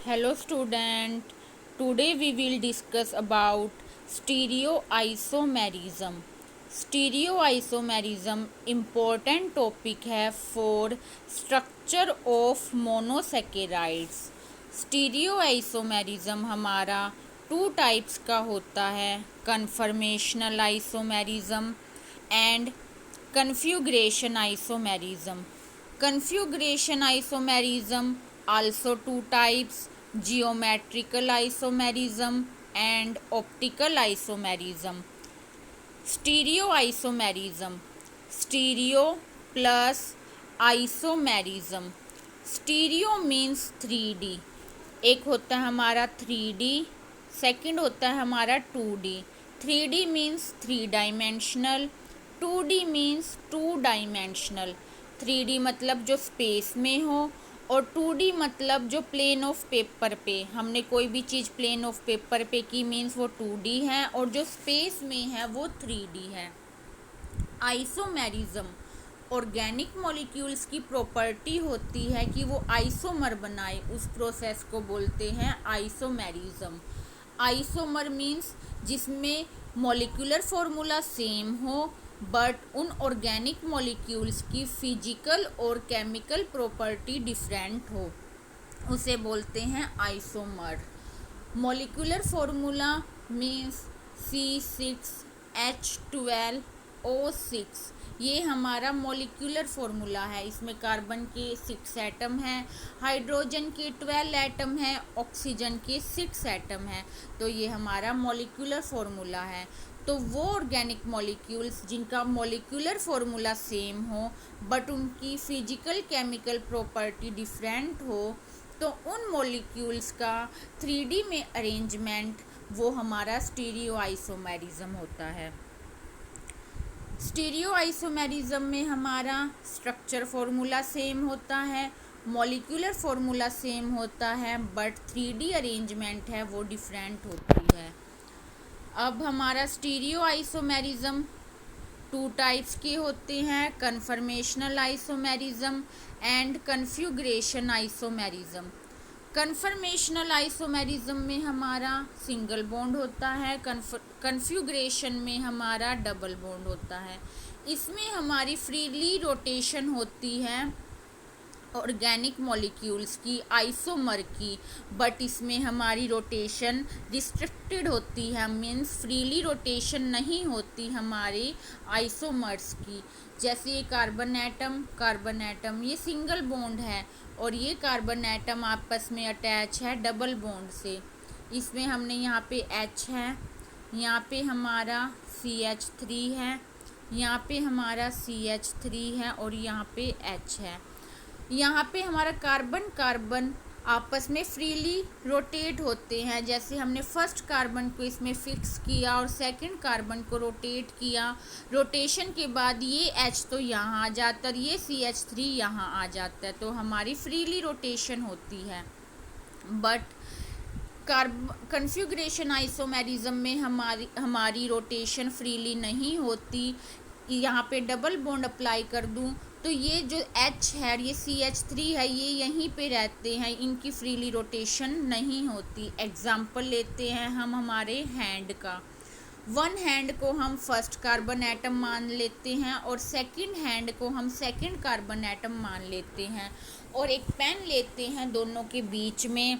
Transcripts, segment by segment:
Hello student, today we will discuss about stereoisomerism. Stereoisomerism important topic है for structure of monosaccharides. Stereoisomerism हमारा two types का होता है, conformational isomerism and configuration isomerism. Configuration isomerism also two types, geometrical isomerism and optical isomerism. Stereoisomerism, stereo plus isomerism. Stereo means 3D, एक होता है हमारा 3D, second होता है हमारा 2D. 3D means 3 dimensional, 2D means 2 dimensional. 3D मतलब जो space में हो और 2D मतलब जो प्लेन ऑफ पेपर पे, हमने कोई भी चीज़ प्लेन ऑफ पेपर पे की मीन्स वो 2D है और जो स्पेस में है वो 3D है. आइसोमेरिज्म ऑर्गेनिक मॉलिक्यूल्स की प्रॉपर्टी होती है कि वो आइसोमर बनाए, उस प्रोसेस को बोलते हैं आइसोमेरिज्म. आइसोमर मीन्स जिसमें मॉलिक्यूलर फॉर्मूला सेम हो बट उन ऑर्गेनिक मॉलिक्यूल्स की फिजिकल और केमिकल प्रॉपर्टी डिफरेंट हो, उसे बोलते हैं isomer. Molecular formula means C6H12O6, ये हमारा मॉलिक्यूलर फॉर्मूला है. इसमें कार्बन के 6 एटम हैं, हाइड्रोजन के 12 एटम हैं, ऑक्सीजन के 6 एटम हैं. तो ये हमारा मॉलिक्यूलर फॉर्मूला है. तो वो ऑर्गेनिक मॉलिक्यूल्स जिनका मॉलिक्यूलर फॉर्मूला सेम हो बट उनकी फिजिकल केमिकल प्रॉपर्टी डिफरेंट हो, तो उन मॉलिक्यूल्स का 3D में अरेंजमेंट वो हमारा स्टीरियो आइसोमेरिज्म होता है. स्टीरियो आइसोमेरिज्म में हमारा स्ट्रक्चर फॉर्मूला सेम होता है, मॉलिक्यूलर फॉर्मूला सेम होता है बट 3D अरेंजमेंट है वो डिफरेंट होती है. अब हमारा स्टीरियो आइसोमेरिज्म टू टाइप्स के होते हैं, conformational isomerism and configuration isomerism. Conformational isomerism में हमारा सिंगल बॉन्ड होता है, कन्फ्यूग्रेशन में हमारा डबल बॉन्ड होता है. इसमें हमारी फ्रीली रोटेशन होती है ऑर्गेनिक मॉलिक्यूल्स की, आइसोमर की, बट इसमें हमारी रोटेशन रिस्ट्रिक्टेड होती है, मीन्स फ्रीली रोटेशन नहीं होती हमारे आइसोमर्स की. जैसे ये कार्बन एटम ये सिंगल बॉन्ड है और ये कार्बन एटम आपस में अटैच है डबल बॉन्ड से. इसमें हमने यहाँ पे H है, यहाँ पे हमारा CH3 है, यहाँ पे हमारा CH3 है और यहाँ पे H है. यहाँ पे हमारा कार्बन आपस में फ्रीली रोटेट होते हैं. जैसे हमने फर्स्ट कार्बन को इसमें फिक्स किया और सेकंड कार्बन को रोटेट किया, रोटेशन के बाद ये H तो यहाँ आ जाता है, ये CH3 यहाँ आ जाता है, तो हमारी फ्रीली रोटेशन होती है. बट कन्फ्यूग्रेशन आइसोमेरिज्म में हमारी रोटेशन फ्रीली नहीं होती. यहाँ पे डबल बॉन्ड अप्लाई कर दूँ तो ये जो H है, ये CH3 है, ये यहीं पे रहते हैं, इनकी फ्रीली रोटेशन नहीं होती. एग्जाम्पल लेते हैं हम हमारे हैंड का. वन हैंड को हम फर्स्ट कार्बन एटम मान लेते हैं और सेकंड हैंड को हम सेकंड कार्बन एटम मान लेते हैं और एक पेन लेते हैं दोनों के बीच में.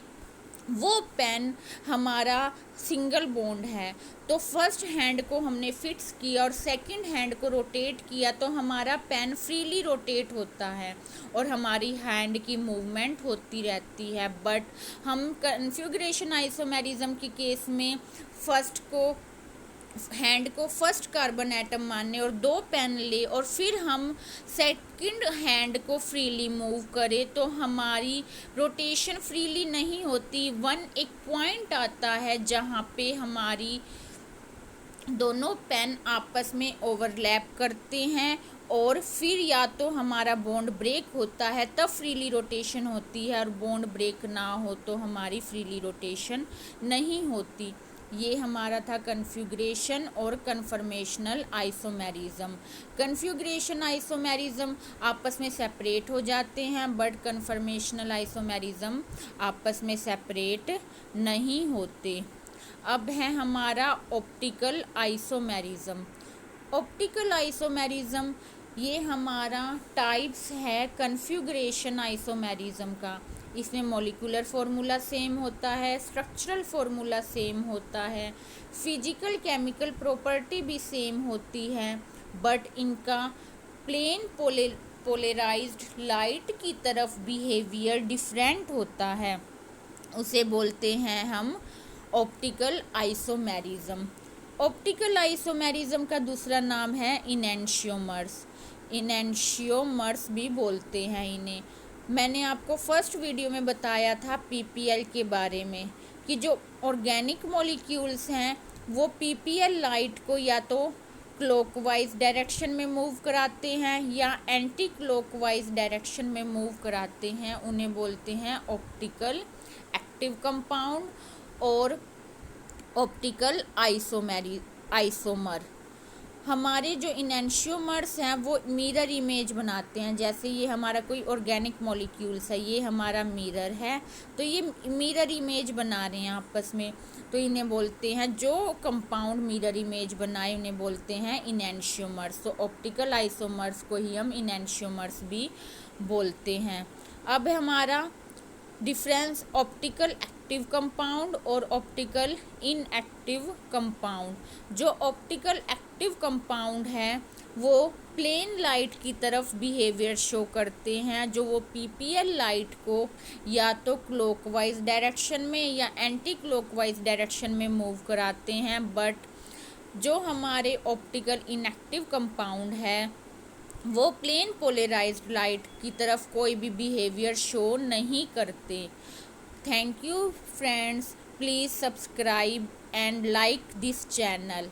वो पेन हमारा सिंगल बॉन्ड है, तो फर्स्ट हैंड को हमने फिक्स किया और सेकंड हैंड को रोटेट किया तो हमारा पेन फ्रीली रोटेट होता है और हमारी हैंड की मूवमेंट होती रहती है. बट हम कन्फ्यूग्रेशन आइसोमेरिज्म के केस में हैंड को फर्स्ट कार्बन एटम माने और दो पेन ले और फिर हम सेकंड हैंड को फ्रीली मूव करें तो हमारी रोटेशन फ्रीली नहीं होती. एक पॉइंट आता है जहाँ पे हमारी दोनों पेन आपस में ओवरलैप करते हैं और फिर या तो हमारा बॉन्ड ब्रेक होता है तब फ्रीली रोटेशन होती है और बॉन्ड ब्रेक ना हो तो हमारी फ्रीली रोटेशन नहीं होती. ये हमारा था कन्फ्यूग्रेशन और कन्फर्मेशनल आइसोमेरिज्म। कन्फ्यूग्रेशन आइसोमेरिज्म आपस में सेपरेट हो जाते हैं, बट कन्फर्मेशनल आइसोमेरिज्म आपस में सेपरेट नहीं होते। अब है हमारा ऑप्टिकल आइसोमेरिज्म। ऑप्टिकल आइसोमेरिज्म ये हमारा टाइप्स है कन्फ्यूग्रेशन आइसोमेरिज्म का। इसमें मॉलिक्यूलर फार्मूला सेम होता है, स्ट्रक्चरल फार्मूला सेम होता है, फिजिकल केमिकल प्रॉपर्टी भी सेम होती है, बट इनका प्लेन पोलराइज्ड लाइट की तरफ बिहेवियर डिफरेंट होता है। उसे बोलते हैं हम ऑप्टिकल आइसोमेरिज्म। ऑप्टिकल आइसोमेरिज्म का दूसरा नाम है इनेंशियोमर्स। इनेंशियोमर्स भी बोलते हैं इन्हें। मैंने आपको फर्स्ट वीडियो में बताया था पीपीएल के बारे में कि जो ऑर्गेनिक मॉलिक्यूल्स हैं वो पीपीएल लाइट को या तो क्लॉकवाइज डायरेक्शन में मूव कराते हैं या एंटी क्लॉकवाइज डायरेक्शन में मूव कराते हैं। उन्हें बोलते हैं ऑप्टिकल एक्टिव कंपाउंड और ऑप्टिकल आइसोमर। हमारे जो इनेंशियोमर्स हैं वो मिरर इमेज बनाते हैं। जैसे ये हमारा कोई ऑर्गेनिक मॉलिक्यूल्स है, ये हमारा मिरर है, तो ये मिरर इमेज बना रहे हैं आपस में, तो इन्हें बोलते हैं, जो कंपाउंड मिरर इमेज बनाए उन्हें बोलते हैं इनेंशियोमर्स। तो ऑप्टिकल आइसोमर्स को ही हम इनेंशियोमर्स भी बोलते हैं। अब हमारा डिफरेंस ऑप्टिकल एक्टिव कंपाउंड और ऑप्टिकल इनएक्टिव कंपाउंड। जो ऑप्टिकल एक्टिव कंपाउंड है वो प्लेन लाइट की तरफ बिहेवियर शो करते हैं, जो वो पीपीएल लाइट को या तो क्लॉकवाइज डायरेक्शन में या एंटी क्लॉकवाइज डायरेक्शन में मूव कराते हैं, बट जो हमारे ऑप्टिकल इनएक्टिव कंपाउंड है वो प्लेन पोलराइज्ड लाइट की तरफ कोई भी बिहेवियर शो नहीं करते। Thank you friends, please subscribe and like this channel.